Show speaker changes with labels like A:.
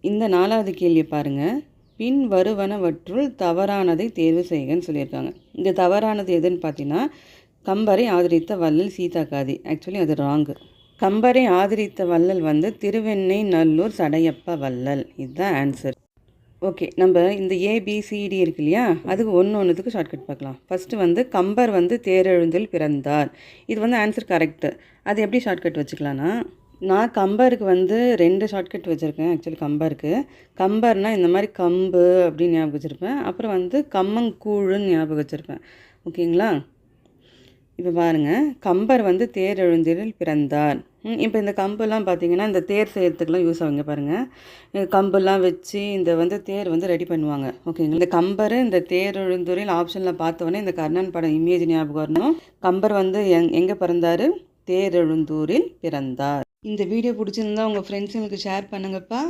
A: இந்த 4வது கேள்வியை பாருங்கள். பின் வருவனவற்றுள் தவறானதை தேர்வு செய்கன்னு சொல்லியிருக்காங்க. இந்த தவறானது எதுன்னு பார்த்தீங்கன்னா, கம்பரை ஆதரித்த வள்ளல் சீதாகாதி. ஆக்சுவலி அது ராங்கு. கம்பரை ஆதரித்த வள்ளல் வந்து திருவெண்ணை நல்லூர் சடையப்ப வள்ளல். இதுதான் ஆன்சர். ஓகே, நம்ம இந்த ஏபிசிடி இருக்கு இல்லையா, அதுக்கு ஒன்றுத்துக்கு ஷார்ட்கட் பார்க்கலாம். ஃபஸ்ட்டு வந்து கம்பர் வந்து தேரெழுந்தில் பிறந்தார். இது வந்து ஆன்சர் கரெக்டு. அது எப்படி ஷார்ட்கட் வச்சுக்கலான்னா, நான் கம்பருக்கு வந்து 2 ஷார்ட்கட் வச்சுருக்கேன். ஆக்சுவலி கம்பர்னால் இந்த மாதிரி கம்பு அப்படின்னு ஞாபகம் வச்சுருப்பேன். அப்புறம் வந்து கம்மங்கூழுன்னு ஞாபகம் வச்சுருப்பேன். ஓகேங்களா? இப்போ பாருங்கள், கம்பர் வந்து தேரெழுந்தில் பிறந்தார். இப்போ இந்த கம்புலாம் பார்த்திங்கன்னா இந்த தேர் செய்கிறதுக்கெலாம் யூஸ் ஆகுங்க. பாருங்கள், கம்புலாம் வச்சு இந்த வந்து தேர் வந்து ரெடி பண்ணுவாங்க. ஓகேங்களா? இந்த கம்பர் இந்த தேரெழுந்தூரில் ஆப்ஷனில் பார்த்தோன்னே இந்த கர்ணன் படம் இமேஜ் ஞாபகம் வரணும். கம்பர் வந்து எங்கே பிறந்தார்? தேரெழுந்தூரில் பிறந்தார். இந்த வீடியோ பிடிச்சிருந்தா உங்கள் ஃப்ரெண்ட்ஸுங்களுக்கு ஷேர் பண்ணுங்கப்பா.